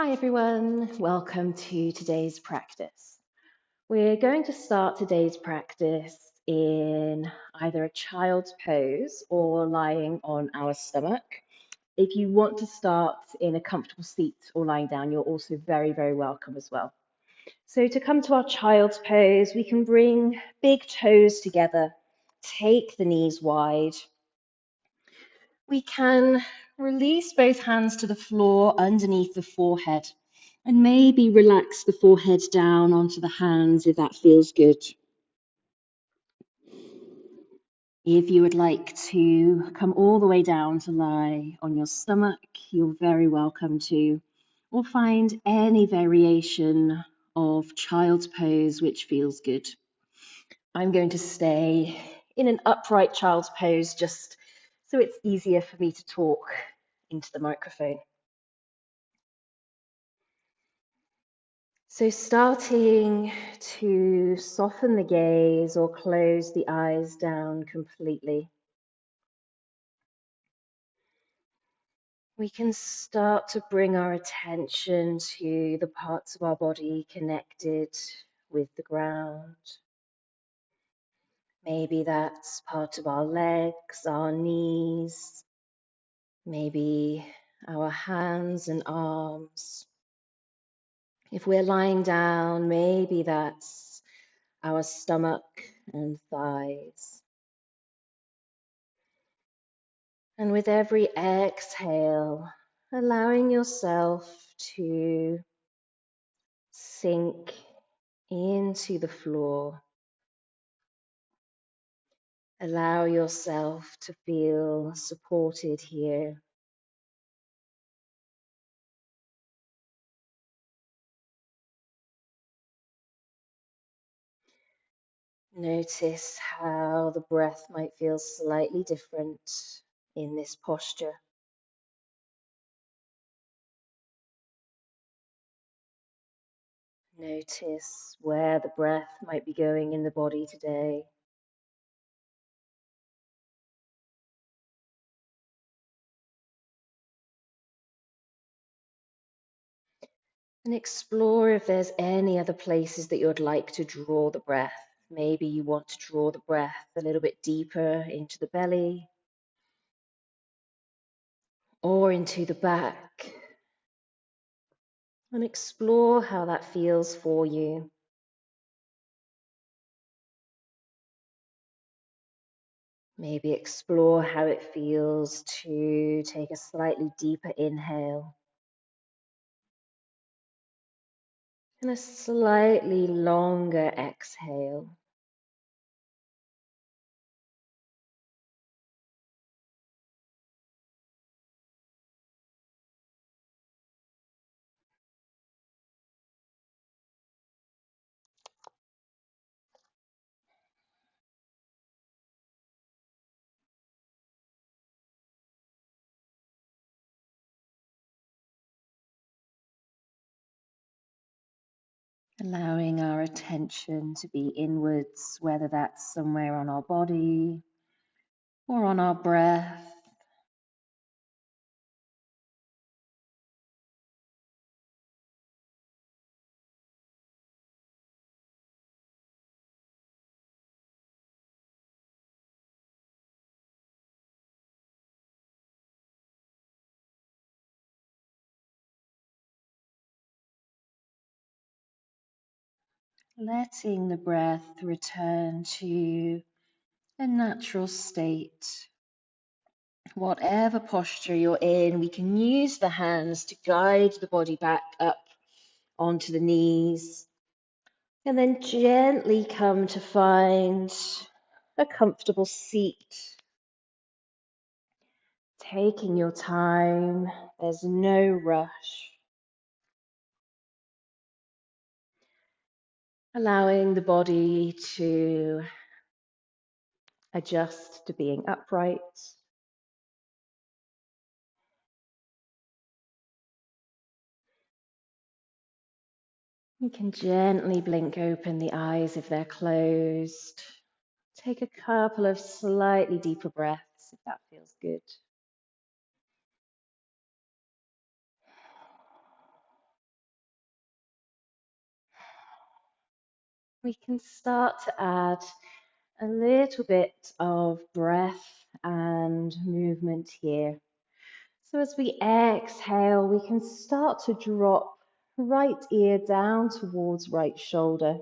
Hi everyone, welcome to today's practice. We're going to start today's practice in either a child's pose or lying on our stomach. If you want to start in a comfortable seat or lying down, you're also very welcome as well. So to come to our child's pose, we can bring big toes together, take the knees wide. We can release both hands to the floor underneath the forehead and maybe relax the forehead down onto the hands if that feels good. If you would like to come all the way down to lie on your stomach, you're very welcome to, or find any variation of child's pose which feels good. I'm going to stay in an upright child's pose just so it's easier for me to talk into the microphone. So starting to soften the gaze or close the eyes down completely. We can start to bring our attention to the parts of our body connected with the ground. Maybe that's part of our legs, our knees, maybe our hands and arms. If we're lying down, maybe that's our stomach and thighs. And with every exhale, allowing yourself to sink into the floor. Allow yourself to feel supported here. Notice how the breath might feel slightly different in this posture. Notice where the breath might be going in the body today. And explore if there's any other places that you'd like to draw the breath. Maybe you want to draw the breath a little bit deeper into the belly or into the back. And explore how that feels for you. Maybe explore how it feels to take a slightly deeper inhale and a slightly longer exhale. Allowing our attention to be inwards, whether that's somewhere on our body or on our breath. Letting the breath return to a natural state. Whatever posture you're in, we can use the hands to guide the body back up onto the knees, and then gently come to find a comfortable seat. Taking your time, there's no rush. Allowing the body to adjust to being upright. You can gently blink open the eyes if they're closed. Take a couple of slightly deeper breaths if that feels good. we can start to add a little bit of breath and movement here. So as we exhale, we can start to drop right ear down towards right shoulder,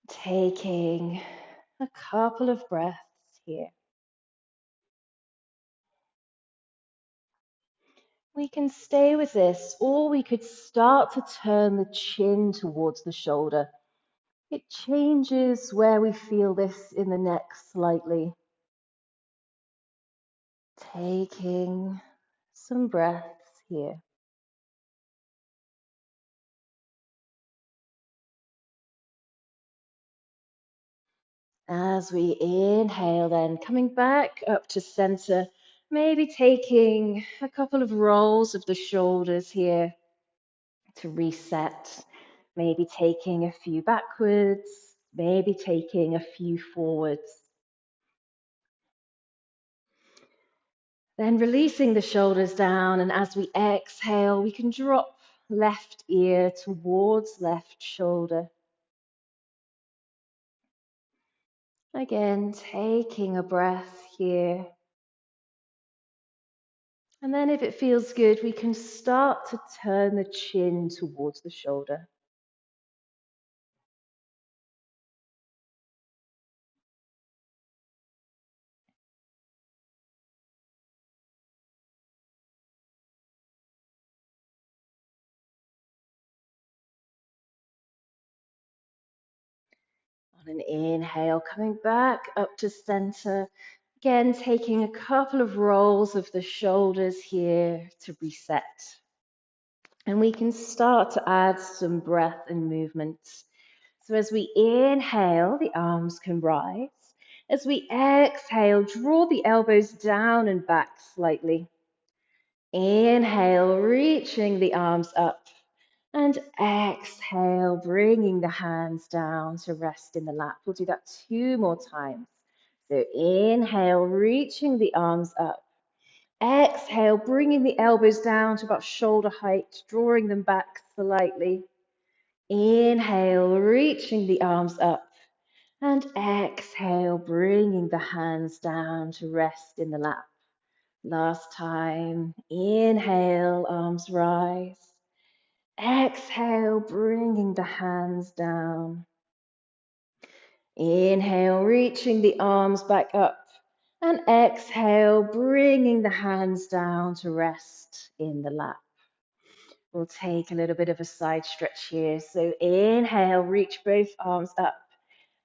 taking a couple of breaths here. We can stay with this, or we could start to turn the chin towards the shoulder. It changes where we feel this in the neck slightly. Taking some breaths here. As we inhale, then coming back up to center, maybe taking a couple of rolls of the shoulders here to reset. Maybe taking a few backwards, maybe taking a few forwards. Then releasing the shoulders down, and as we exhale, we can drop left ear towards left shoulder. Again, taking a breath here. And then if it feels good, we can start to turn the chin towards the shoulder. On an inhale, coming back up to center. Again, taking a couple of rolls of the shoulders here to reset. And we can start to add some breath and movement. So as we inhale, the arms can rise. As we exhale, draw the elbows down and back slightly. Inhale, reaching the arms up. And exhale, bringing the hands down to rest in the lap. We'll do that 2 more times. So inhale, reaching the arms up. Exhale, bringing the elbows down to about shoulder height, drawing them back slightly. Inhale, reaching the arms up. And exhale, bringing the hands down to rest in the lap. Last time. Inhale, arms rise. Exhale, bringing the hands down. Inhale, reaching the arms back up. And exhale, bringing the hands down to rest in the lap. We'll take a little bit of a side stretch here. So inhale, reach both arms up.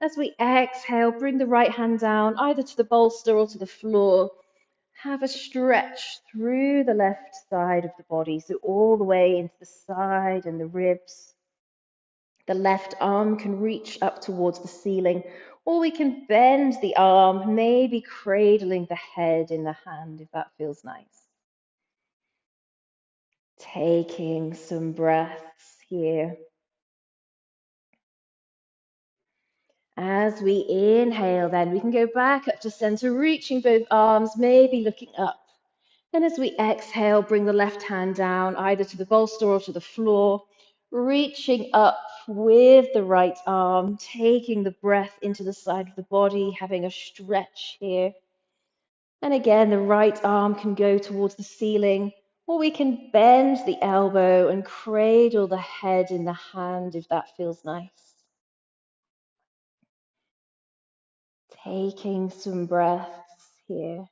As we exhale, bring the right hand down, either to the bolster or to the floor. Have a stretch through the left side of the body, so all the way into the side and the ribs. The left arm can reach up towards the ceiling, or we can bend the arm, maybe cradling the head in the hand if that feels nice. Taking some breaths here. As we inhale, then we can go back up to center, reaching both arms, maybe looking up. And as we exhale, bring the left hand down, either to the bolster or to the floor, reaching up with the right arm, taking the breath into the side of the body, having a stretch here. And again, the right arm can go towards the ceiling, or we can bend the elbow and cradle the head in the hand if that feels nice. Taking some breaths here.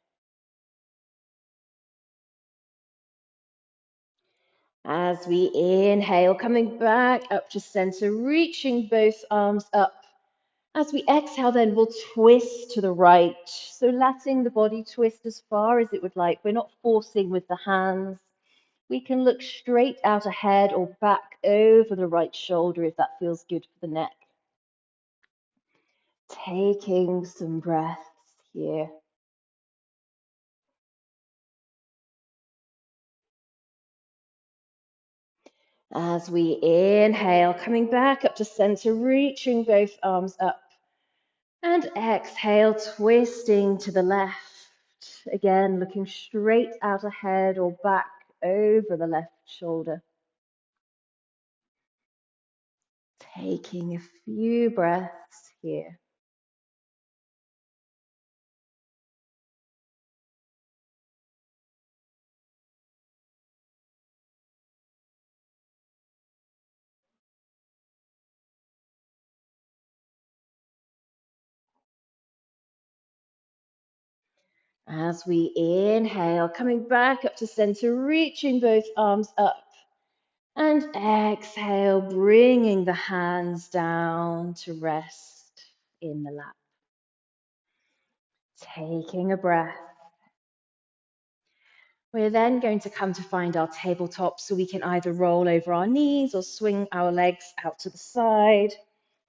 As we inhale, coming back up to center, reaching both arms up. As we exhale, then we'll twist to the right. So letting the body twist as far as it would like. We're not forcing with the hands. We can look straight out ahead or back over the right shoulder if that feels good for the neck. Taking some breaths here. As we inhale, coming back up to center, reaching both arms up. And exhale, twisting to the left. Again, looking straight out ahead or back over the left shoulder. Taking a few breaths here. As we inhale, coming back up to center, reaching both arms up. And exhale, bringing the hands down to rest in the lap. Taking a breath. We're then going to come to find our tabletop so we can either roll over our knees or swing our legs out to the side.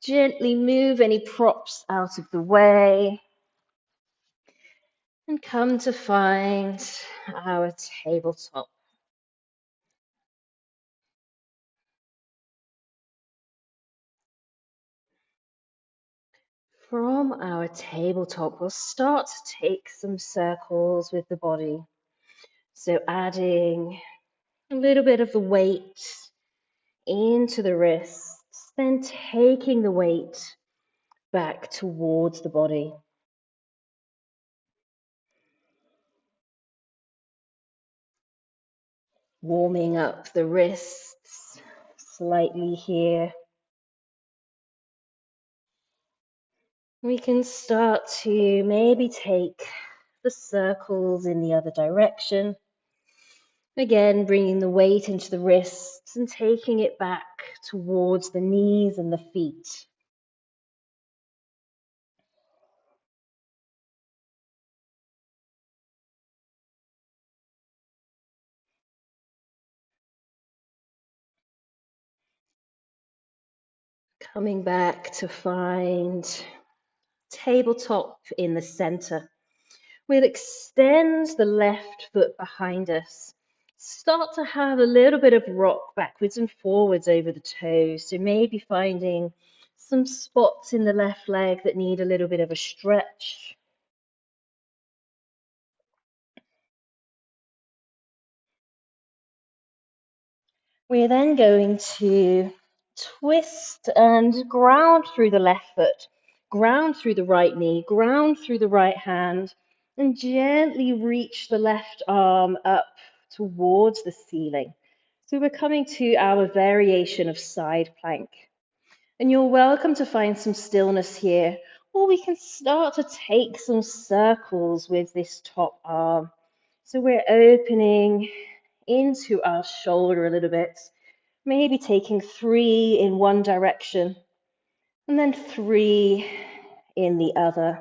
Gently move any props out of the way. And come to find our tabletop. From our tabletop, we'll start to take some circles with the body. So adding a little bit of the weight into the wrists, then taking the weight back towards the body. Warming up the wrists slightly here. We can start to maybe take the circles in the other direction. Again, bringing the weight into the wrists and taking it back towards the knees and the feet. Coming back to find tabletop in the center. We'll extend the left foot behind us. Start to have a little bit of rock backwards and forwards over the toes. So maybe finding some spots in the left leg that need a little bit of a stretch. We're then going to twist and ground through the left foot, ground through the right knee, ground through the right hand, and gently reach the left arm up towards the ceiling. So we're coming to our variation of side plank. And you're welcome to find some stillness here, or we can start to take some circles with this top arm. So we're opening into our shoulder a little bit, maybe taking 3 in one direction and then 3 in the other.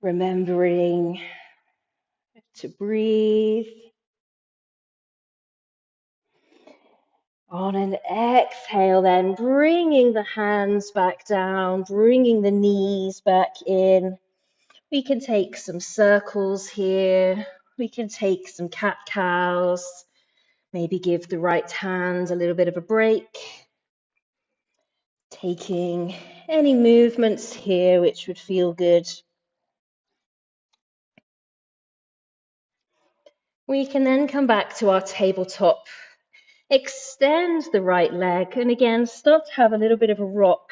Remembering to breathe. On an exhale, then bringing the hands back down, bringing the knees back in. We can take some circles here. We can take some cat-cows. Maybe give the right hand a little bit of a break. Taking any movements here which would feel good. We can then come back to our tabletop. Extend the right leg and again start to have a little bit of a rock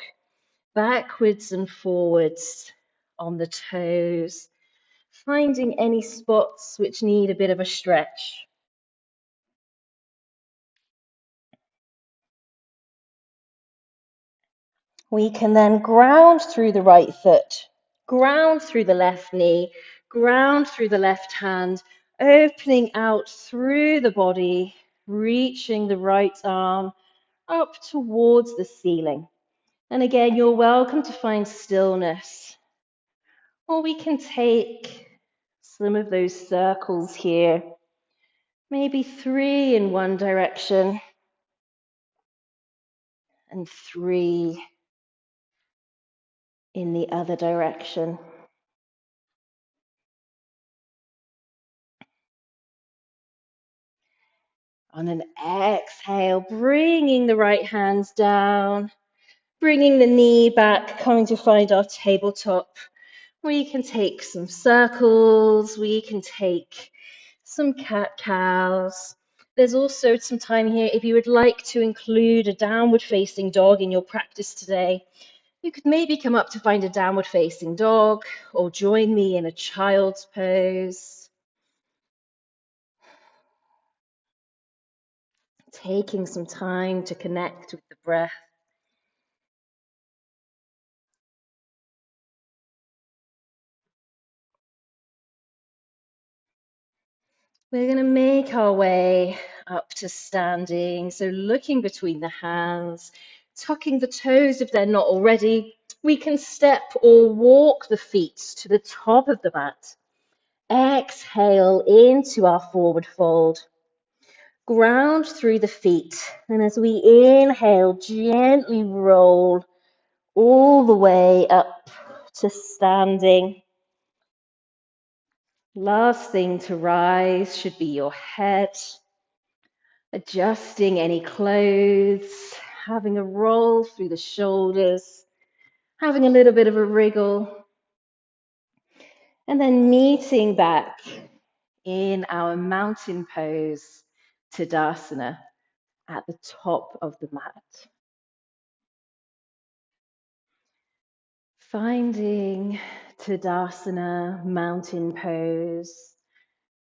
backwards and forwards on the toes, finding any spots which need a bit of a stretch. We can then ground through the right foot, ground through the left knee, ground through the left hand, opening out through the body, reaching the right arm up towards the ceiling. And again, you're welcome to find stillness. Or we can take some of those circles here, maybe 3 in one direction and 3 in the other direction. On an exhale, bringing the right hands down, bringing the knee back, coming to find our tabletop. We can take some circles, we can take some cat-cows, There's also some time here if you would like to include a downward facing dog in your practice today. You could maybe come up to find a downward facing dog or join me in a child's pose. Taking some time to connect with the breath. We're going to make our way up to standing. So looking between the hands, tucking the toes if they're not already. We can step or walk the feet to the top of the mat. Exhale into our forward fold. Ground through the feet. And as we inhale, gently roll all the way up to standing. Last thing to rise should be your head. Adjusting any clothes, having a roll through the shoulders, having a little bit of a wriggle, and then meeting back in our mountain pose, Tadasana, at the top of the mat. Finding Tadasana, mountain pose,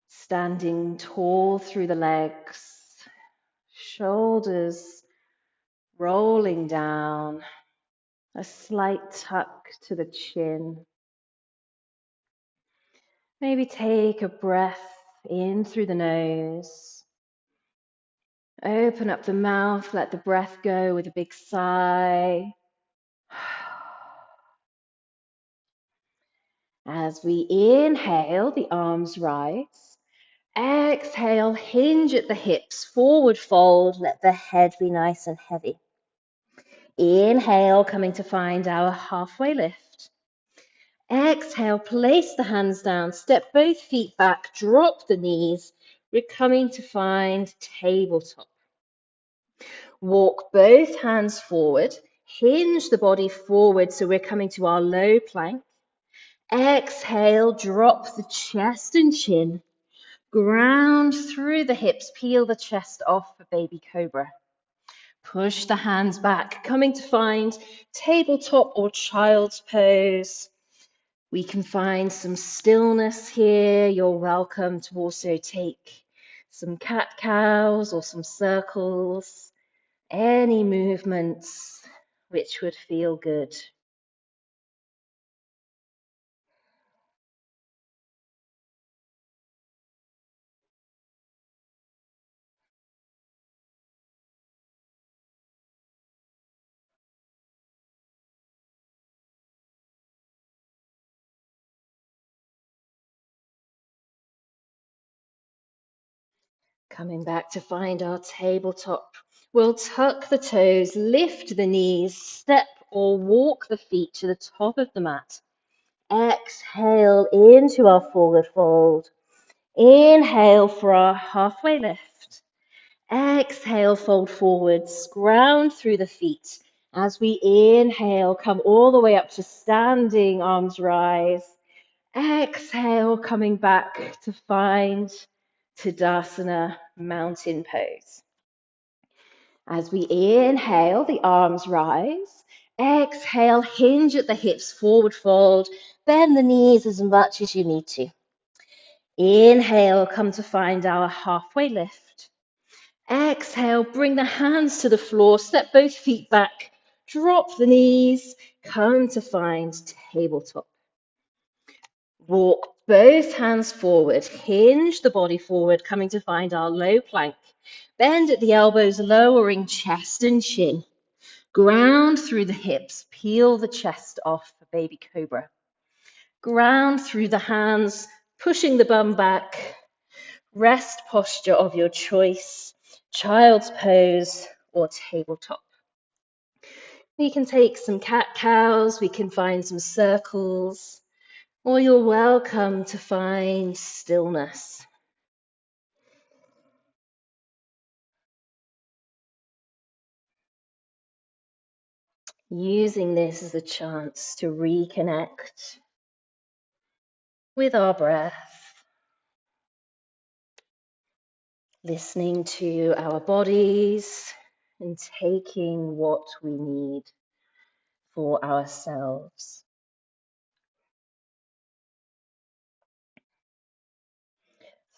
standing tall through the legs, shoulders rolling down, a slight tuck to the chin. Maybe take a breath in through the nose. Open up the mouth, let the breath go with a big sigh. As we inhale, the arms rise. Exhale, hinge at the hips, forward fold, let the head be nice and heavy. Inhale, coming to find our halfway lift. Exhale, place the hands down, step both feet back, drop the knees. We're coming to find tabletop. Walk both hands forward, hinge the body forward so we're coming to our low plank. Exhale, drop the chest and chin. Ground through the hips, peel the chest off for baby cobra. Push the hands back, coming to find tabletop or child's pose. We can find some stillness here. You're welcome to also take some cat-cows or some circles, any movements which would feel good. Coming back to find our tabletop. We'll tuck the toes, lift the knees, step or walk the feet to the top of the mat. Exhale into our forward fold. Inhale for our halfway lift. Exhale, fold forwards, ground through the feet. As we inhale, come all the way up to standing, arms rise. Exhale, coming back to find Tadasana, mountain pose. As we inhale, the arms rise. Exhale, hinge at the hips, forward fold. Bend the knees as much as you need to. Inhale, come to find our halfway lift. Exhale, bring the hands to the floor, step both feet back, drop the knees, come to find tabletop. Walk both hands forward, hinge the body forward, coming to find our low plank. Bend at the elbows, lowering chest and chin. Ground through the hips, peel the chest off for baby cobra. Ground through the hands, pushing the bum back. Rest posture of your choice, child's pose or tabletop. We can take some cat-cows, we can find some circles, or you're welcome to find stillness. Using this as a chance to reconnect with our breath, listening to our bodies and taking what we need for ourselves.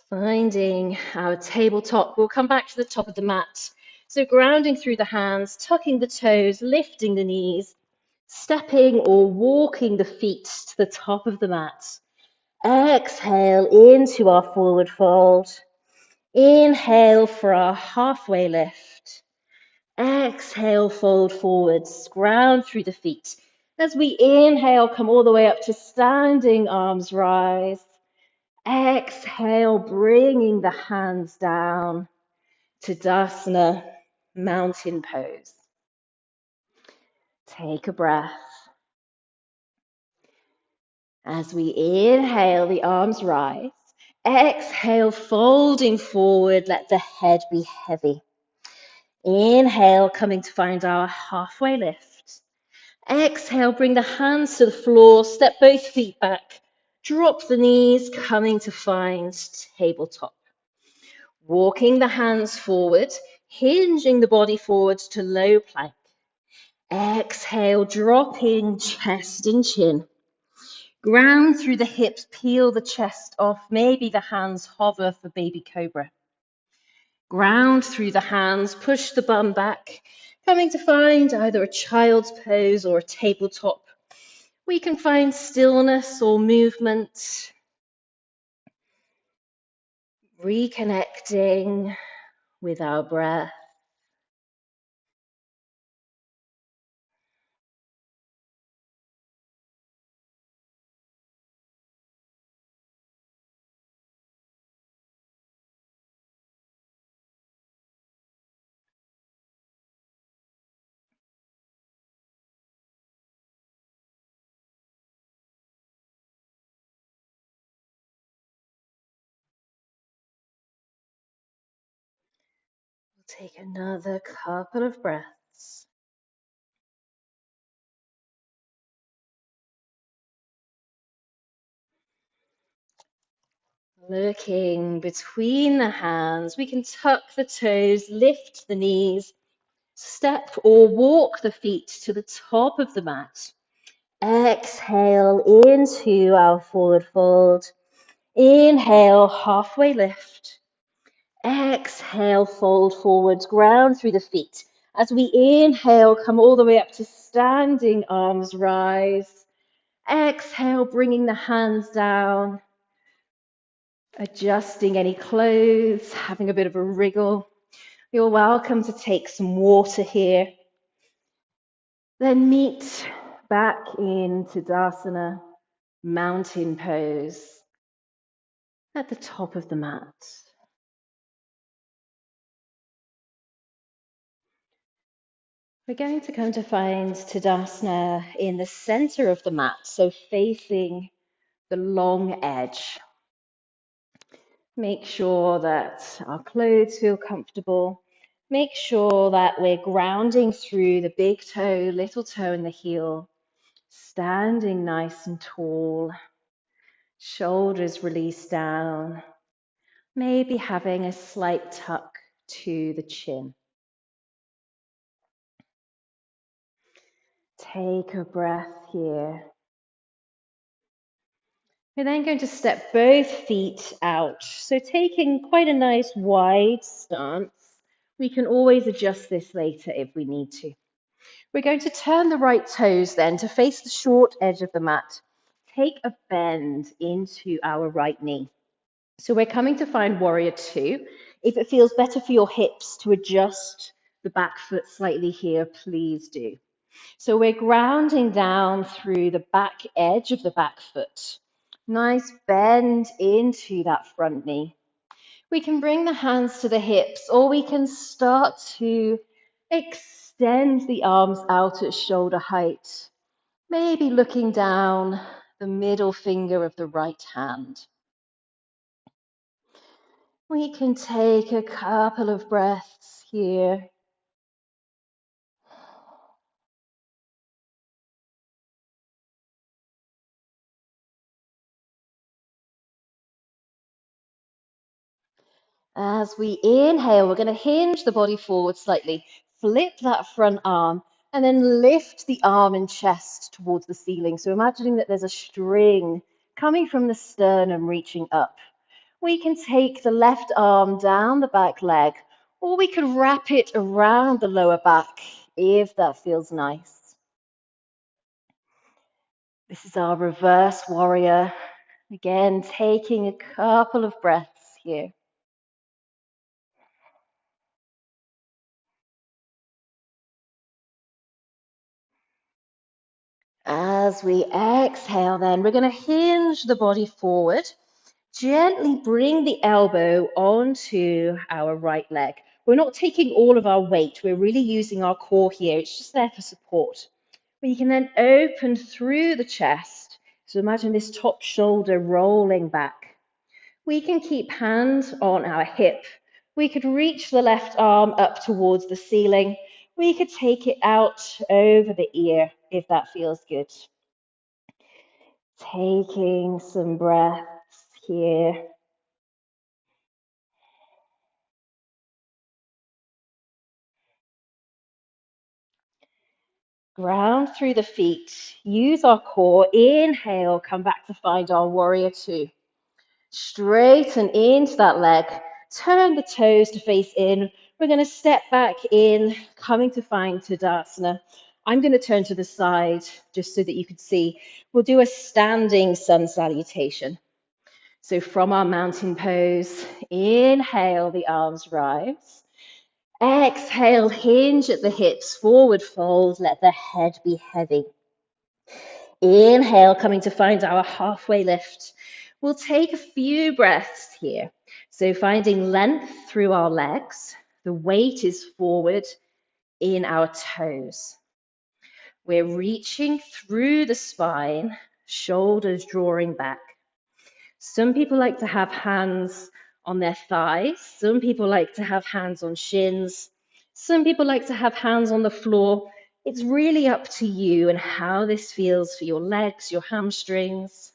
Finding our tabletop, we'll come back to the top of the mat. So grounding through the hands, tucking the toes, lifting the knees, stepping or walking the feet to the top of the mat. Exhale into our forward fold. Inhale for our halfway lift. Exhale, fold forwards, ground through the feet. As we inhale, come all the way up to standing arms rise. Exhale, bringing the hands down. Tadasana, mountain pose. Take a breath. As we inhale, the arms rise. Exhale, folding forward, let the head be heavy. Inhale, coming to find our halfway lift. Exhale, bring the hands to the floor, step both feet back. Drop the knees, coming to find tabletop. Walking the hands forward, hinging the body forward to low plank. Exhale, dropping chest and chin. Ground through the hips, peel the chest off. Maybe the hands hover for baby cobra. Ground through the hands, push the bum back, coming to find either a child's pose or a tabletop. We can find stillness or movement. Reconnecting with our breath. We'll take another couple of breaths. Looking between the hands, we can tuck the toes, lift the knees, step or walk the feet to the top of the mat. Exhale into our forward fold. Inhale, halfway lift. Exhale, fold forwards, ground through the feet. As we inhale, come all the way up to standing arms rise. Exhale, bringing the hands down. Adjusting any clothes, having a bit of a wriggle. You're welcome to take some water here. Then meet back in Tadasana, mountain pose at the top of the mat. We're going to come to find Tadasana in the center of the mat, so facing the long edge. Make sure that our clothes feel comfortable. Make sure that we're grounding through the big toe, little toe, and the heel. Standing nice and tall. Shoulders release down. Maybe having a slight tuck to the chin. Take a breath here. We're then going to step both feet out. So taking quite a nice wide stance. We can always adjust this later if we need to. We're going to turn the right toes then to face the short edge of the mat. Take a bend into our right knee. So we're coming to find warrior two. If it feels better for your hips to adjust the back foot slightly here, please do. So we're grounding down through the back edge of the back foot. Nice bend into that front knee. We can bring the hands to the hips, or we can start to extend the arms out at shoulder height, maybe looking down the middle finger of the right hand. We can take a couple of breaths here. As we inhale, we're going to hinge the body forward slightly, flip that front arm, and then lift the arm and chest towards the ceiling. So imagining that there's a string coming from the sternum reaching up. We can take the left arm down the back leg, or we could wrap it around the lower back if that feels nice. This is our reverse warrior. Again, taking a couple of breaths here. As we exhale, then we're going to hinge the body forward. Gently bring the elbow onto our right leg. We're not taking all of our weight. We're really using our core here. It's just there for support. We can then open through the chest. So imagine this top shoulder rolling back. We can keep hands on our hip. We could reach the left arm up towards the ceiling. We could take it out over the ear if that feels good. Taking some breaths here. Ground through the feet. Use our core. Inhale, come back to find our warrior two. Straighten into that leg. Turn the toes to face in. We're going to step back in, coming to find Tadasana. I'm going to turn to the side just so that you can see. We'll do a standing sun salutation. So from our mountain pose, inhale, the arms rise. Exhale, hinge at the hips, forward fold, let the head be heavy. Inhale, coming to find our halfway lift. We'll take a few breaths here. So finding length through our legs. The weight is forward in our toes. We're reaching through the spine, shoulders drawing back. Some people like to have hands on their thighs. Some people like to have hands on shins. Some people like to have hands on the floor. It's really up to you and how this feels for your legs, your hamstrings.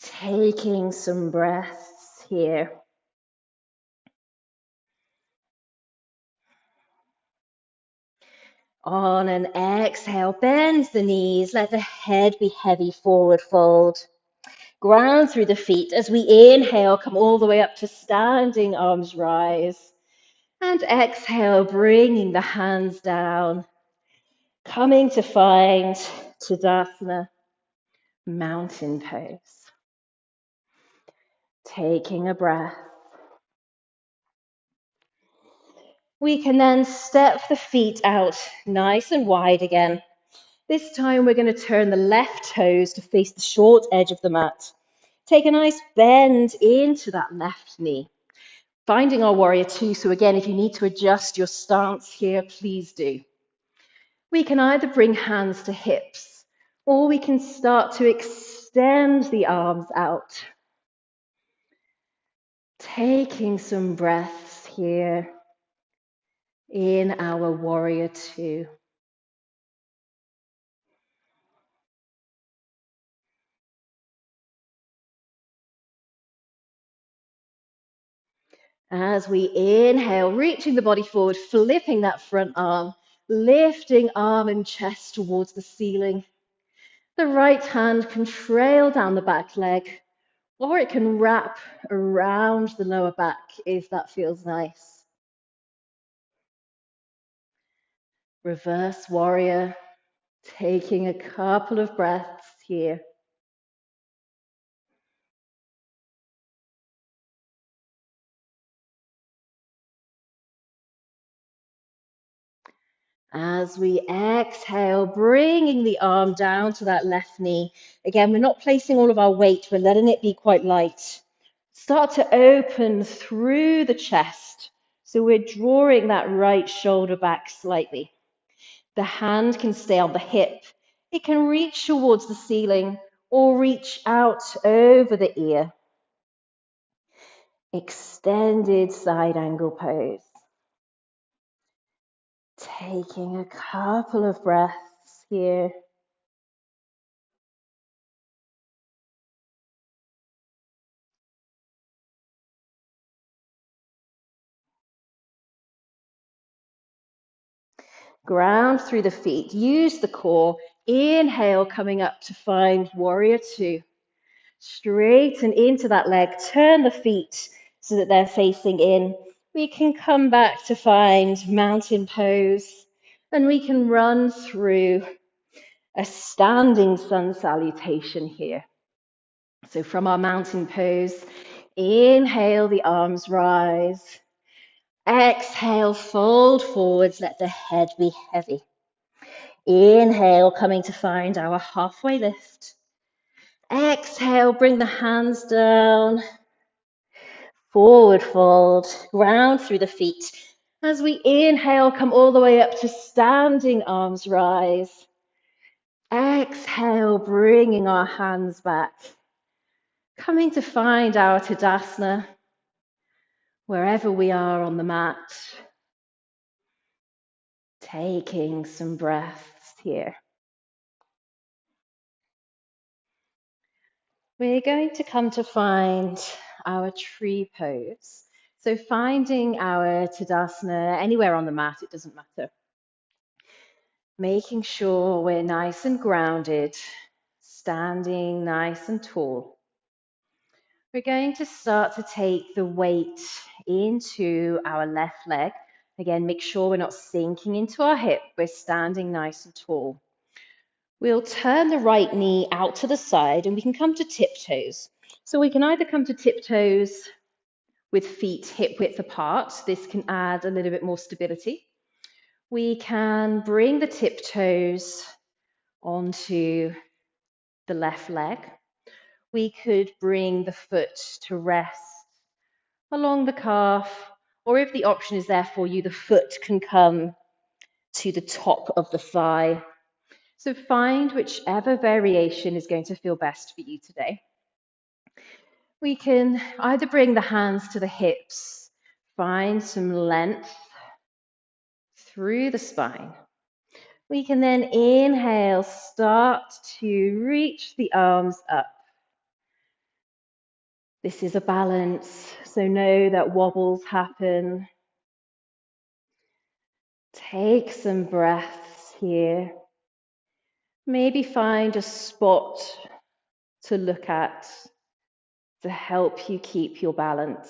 Taking some breaths here. On an exhale, bend the knees, let the head be heavy, forward fold. Ground through the feet. As we inhale, come all the way up to standing, arms rise. And exhale, bringing the hands down. Coming to find Tadasana, mountain pose. Taking a breath. We can then step the feet out nice and wide again. This time we're going to turn the left toes to face the short edge of the mat. Take a nice bend into that left knee. Finding our warrior two. So again, if you need to adjust your stance here, please do. We can either bring hands to hips, or we can start to extend the arms out. Taking some breaths here in our warrior two. As we inhale, reaching the body forward, flipping that front arm, lifting arm and chest towards the ceiling. The right hand can trail down the back leg, or it can wrap around the lower back if that feels nice. Reverse warrior, taking a couple of breaths here. As we exhale, bringing the arm down to that left knee. Again, we're not placing all of our weight, we're letting it be quite light. Start to open through the chest. So we're drawing that right shoulder back slightly. The hand can stay on the hip. It can reach towards the ceiling or reach out over the ear. Extended side angle pose. Taking a couple of breaths here. Ground through the feet. Use the core. Inhale, coming up to find warrior two. Straighten into that leg. Turn the feet so that they're facing in. We can come back to find mountain pose. And we can run through a standing sun salutation here. So from our mountain pose, inhale, the arms rise. Exhale, fold forwards, let the head be heavy. Inhale, coming to find our halfway lift. Exhale, bring the hands down. Forward fold, ground through the feet. As we inhale, come all the way up to standing arms rise. Exhale, bringing our hands back. Coming to find our Tadasana, wherever we are on the mat. Taking some breaths here. We're going to come to find our tree pose. So finding our Tadasana anywhere on the mat, it doesn't matter. Making sure we're nice and grounded, standing nice and tall. We're going to start to take the weight into our left leg. Again, make sure we're not sinking into our hip. We're standing nice and tall. We'll turn the right knee out to the side and we can come to tiptoes. So we can either come to tiptoes with feet hip width apart. This can add a little bit more stability. We can bring the tiptoes onto the left leg. We could bring the foot to rest along the calf, or if the option is there for you, the foot can come to the top of the thigh. So find whichever variation is going to feel best for you today. We can either bring the hands to the hips, find some length through the spine. We can then inhale, start to reach the arms up. This is a balance, so know that wobbles happen. Take some breaths here. Maybe find a spot to look at to help you keep your balance.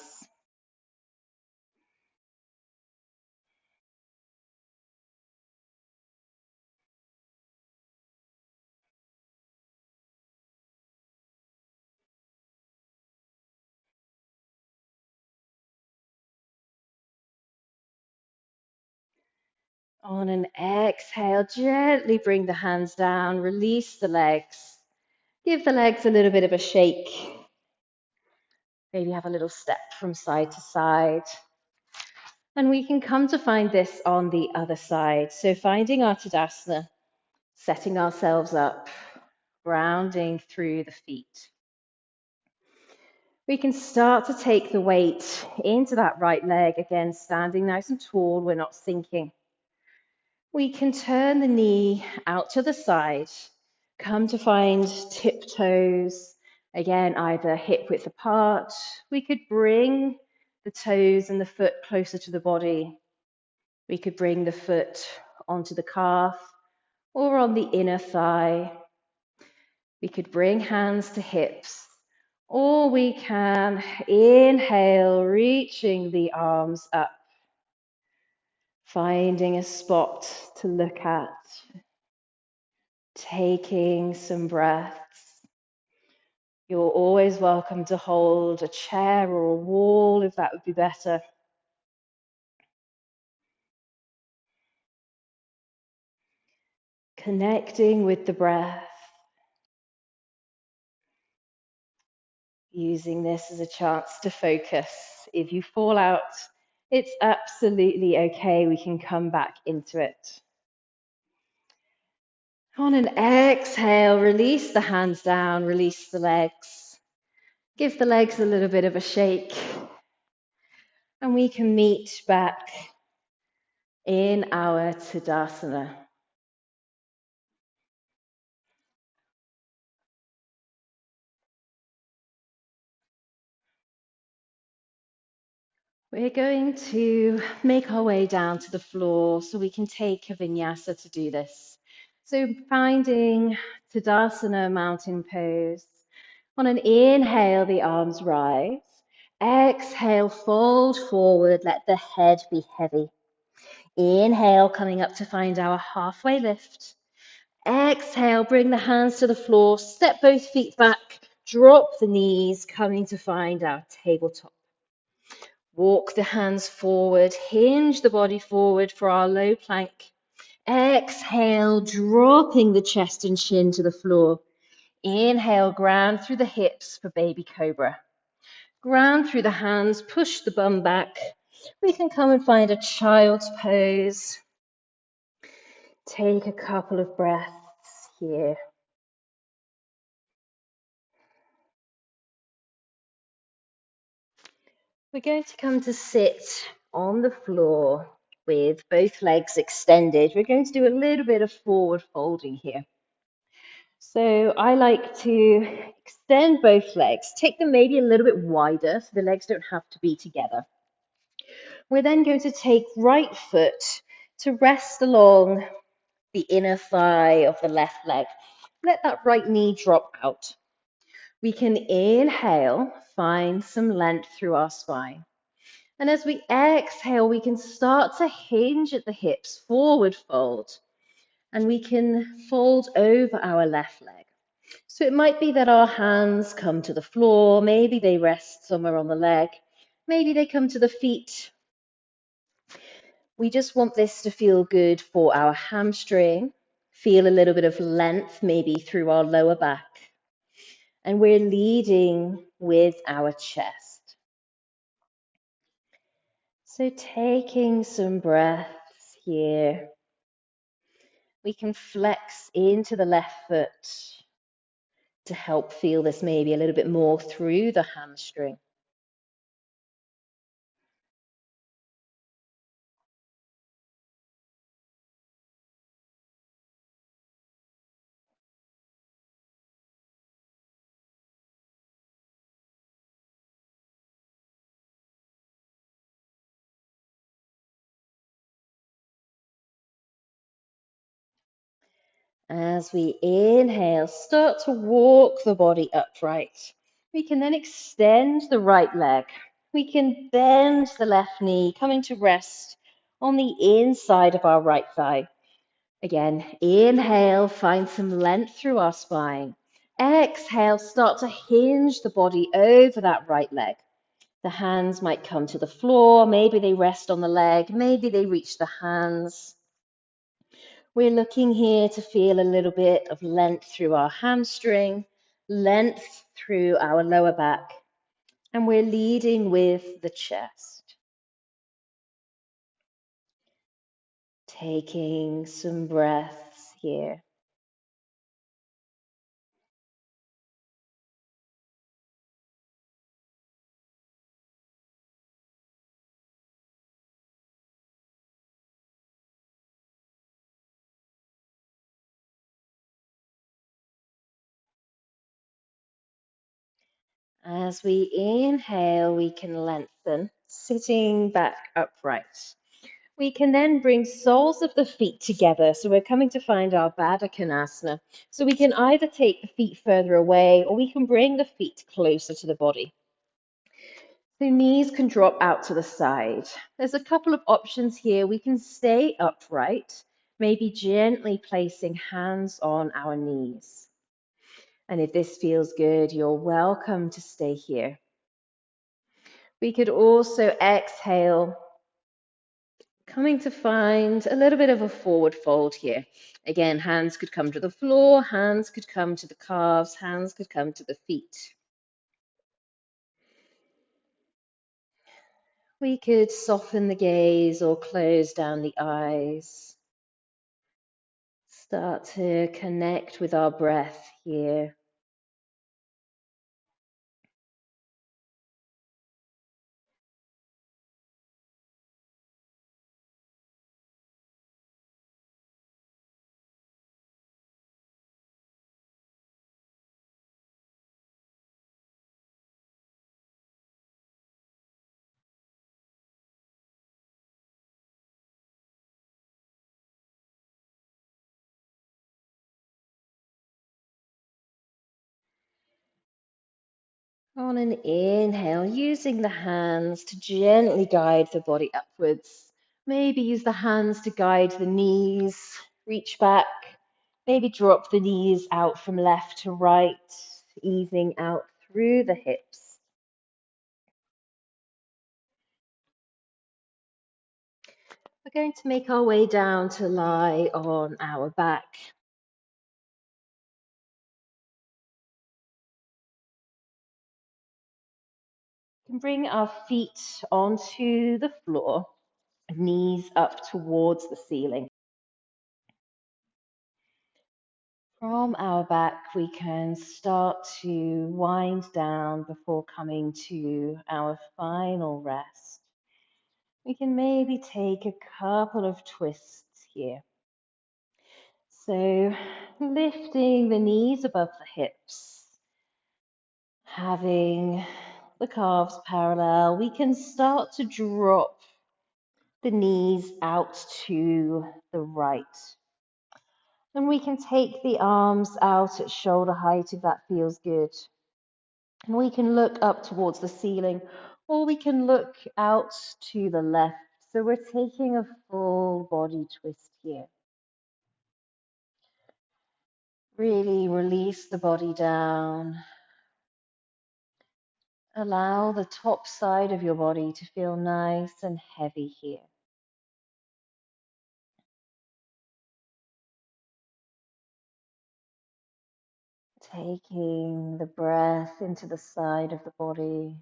On an exhale, gently bring the hands down, release the legs. Give the legs a little bit of a shake. Maybe have a little step from side to side. And we can come to find this on the other side. So finding our Tadasana, setting ourselves up, grounding through the feet. We can start to take the weight into that right leg, again, standing nice and tall, we're not sinking. We can turn the knee out to the side, come to find tiptoes, again, either hip width apart. We could bring the toes and the foot closer to the body. We could bring the foot onto the calf or on the inner thigh. We could bring hands to hips, or we can inhale, reaching the arms up. Finding a spot to look at, taking some breaths. You're always welcome to hold a chair or a wall if that would be better. Connecting with the breath. Using this as a chance to focus. If you fall out, it's absolutely okay. We can come back into it. On an exhale, release the hands down, release the legs. Give the legs a little bit of a shake. And we can meet back in our Tadasana. We're going to make our way down to the floor so we can take a vinyasa to do this. So finding Tadasana, mountain pose. On an inhale, the arms rise. Exhale, fold forward, let the head be heavy. Inhale, coming up to find our halfway lift. Exhale, bring the hands to the floor, step both feet back, drop the knees, coming to find our tabletop. Walk the hands forward, hinge the body forward for our low plank. Exhale, dropping the chest and chin to the floor. Inhale, ground through the hips for baby cobra. Ground through the hands, push the bum back. We can come and find a child's pose. Take a couple of breaths here. We're going to come to sit on the floor with both legs extended. We're going to do a little bit of forward folding here. So I like to extend both legs, take them maybe a little bit wider so the legs don't have to be together. We're then going to take right foot to rest along the inner thigh of the left leg. Let that right knee drop out. We can inhale, find some length through our spine. And as we exhale, we can start to hinge at the hips, forward fold, and we can fold over our left leg. So it might be that our hands come to the floor, maybe they rest somewhere on the leg, maybe they come to the feet. We just want this to feel good for our hamstring, feel a little bit of length maybe through our lower back. And we're leading with our chest. So taking some breaths here. We can flex into the left foot to help feel this maybe a little bit more through the hamstring. As we inhale, start to walk the body upright. We can then extend the right leg. We can bend the left knee, coming to rest on the inside of our right thigh. Again, inhale, find some length through our spine. Exhale, start to hinge the body over that right leg. The hands might come to the floor, maybe they rest on the leg, maybe they reach the hands. We're looking here to feel a little bit of length through our hamstring, length through our lower back, and we're leading with the chest. Taking some breaths here. As we inhale, we can lengthen, sitting back upright. We can then bring soles of the feet together. So we're coming to find our Baddha Konasana. So we can either take the feet further away or we can bring the feet closer to the body. The knees can drop out to the side. There's a couple of options here. We can stay upright, maybe gently placing hands on our knees. And if this feels good, you're welcome to stay here. We could also exhale, coming to find a little bit of a forward fold here. Again, hands could come to the floor, hands could come to the calves, hands could come to the feet. We could soften the gaze or close down the eyes. Start to connect with our breath here. On an inhale, using the hands to gently guide the body upwards. Maybe use the hands to guide the knees, reach back, maybe drop the knees out from left to right, easing out through the hips. We're going to make our way down to lie on our back. We can bring our feet onto the floor, knees up towards the ceiling. From our back, we can start to wind down before coming to our final rest. We can maybe take a couple of twists here. So lifting the knees above the hips, having the calves parallel, we can start to drop the knees out to the right. And we can take the arms out at shoulder height if that feels good. And we can look up towards the ceiling, or we can look out to the left. So we're taking a full body twist here. Really release the body down. Allow the top side of your body to feel nice and heavy here. Taking the breath into the side of the body.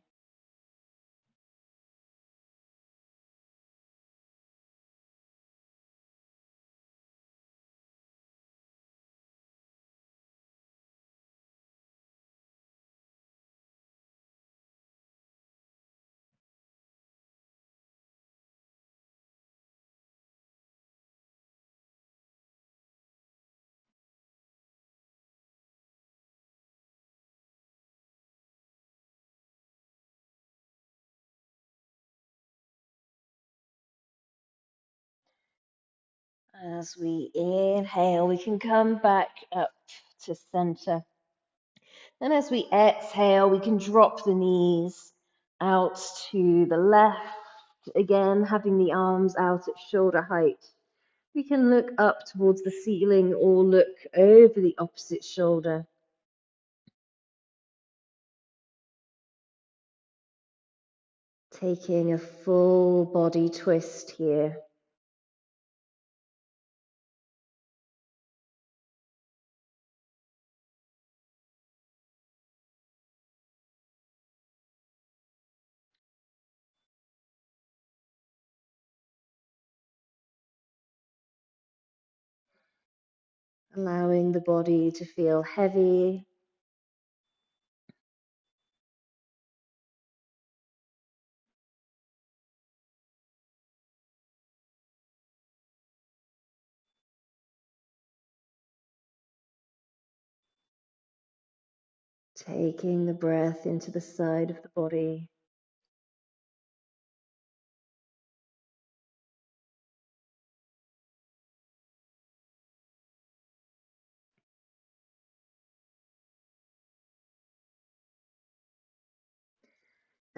As we inhale, we can come back up to center. And as we exhale, we can drop the knees out to the left. Again, having the arms out at shoulder height. We can look up towards the ceiling or look over the opposite shoulder. Taking a full body twist here. Allowing the body to feel heavy. Taking the breath into the side of the body.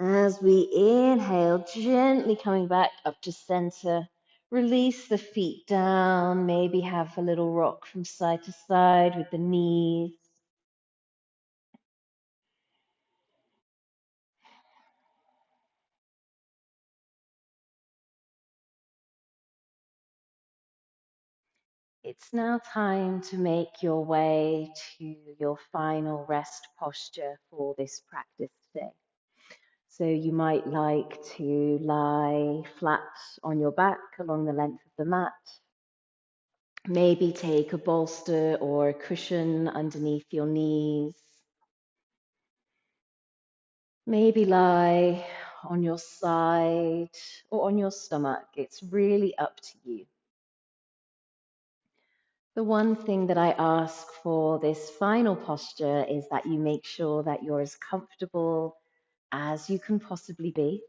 As we inhale, gently coming back up to center, release the feet down, maybe have a little rock from side to side with the knees. It's now time to make your way to your final rest posture for this practice today. So you might like to lie flat on your back along the length of the mat. Maybe take a bolster or a cushion underneath your knees. Maybe lie on your side or on your stomach. It's really up to you. The one thing that I ask for this final posture is that you make sure that you're as comfortable as you can possibly be.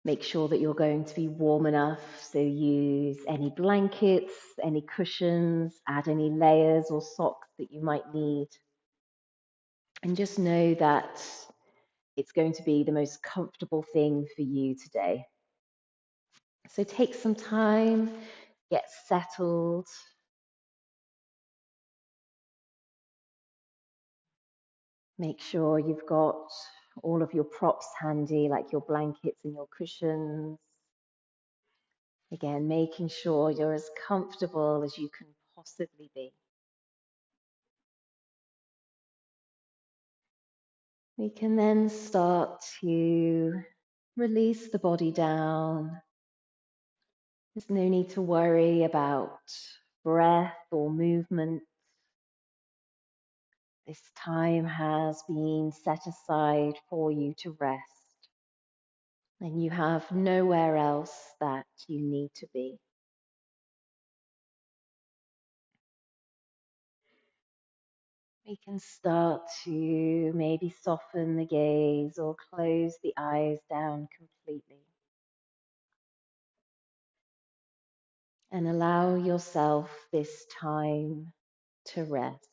Make sure that you're going to be warm enough, so use any blankets, any cushions, add any layers or socks that you might need. And just know that it's going to be the most comfortable thing for you today. So take some time, get settled. Make sure you've got all of your props handy, like your blankets and your cushions. Again, making sure you're as comfortable as you can possibly be. We can then start to release the body down. There's no need to worry about breath or movement. This time has been set aside for you to rest, and you have nowhere else that you need to be. We can start to maybe soften the gaze or close the eyes down completely. And allow yourself this time to rest.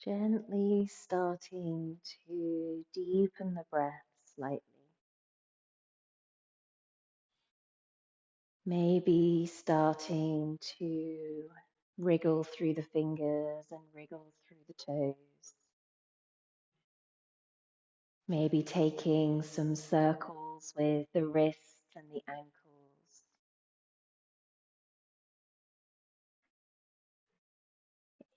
Gently starting to deepen the breath slightly. Maybe starting to wriggle through the fingers and wriggle through the toes. Maybe taking some circles with the wrists and the ankles.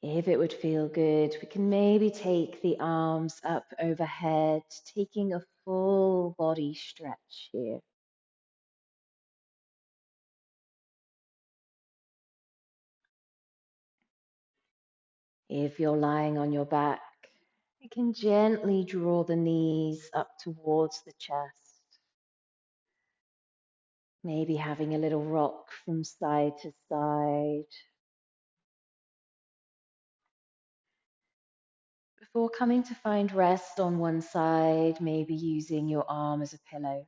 If it would feel good, we can maybe take the arms up overhead, taking a full body stretch here. If you're lying on your back, You can gently draw the knees up towards the chest, maybe having a little rock from side to side before coming to find rest on one side, maybe using your arm as a pillow.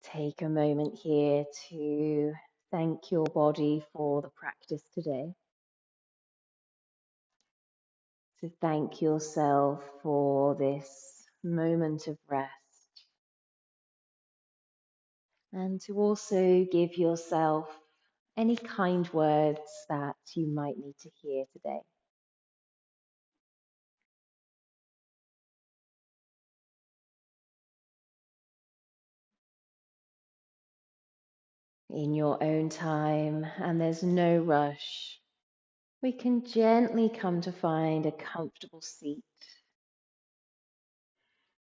Take a moment here to thank your body for the practice today, to thank yourself for this moment of rest, and to also give yourself any kind words that you might need to hear today. In your own time, and there's no rush, we can gently come to find a comfortable seat,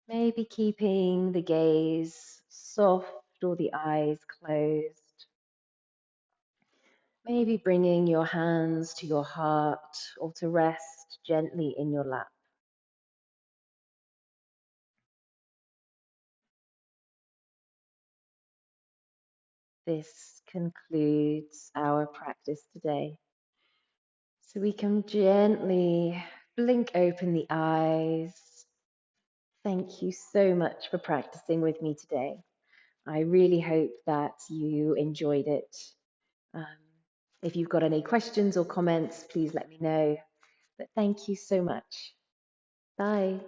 maybe keeping the gaze soft or the eyes closed, maybe bringing your hands to your heart or to rest gently in your lap. This concludes our practice today. So we can gently blink open the eyes. Thank you so much for practicing with me today. I really hope that you enjoyed it. Um, if you've got any questions or comments, please let me know. But thank you so much. Bye.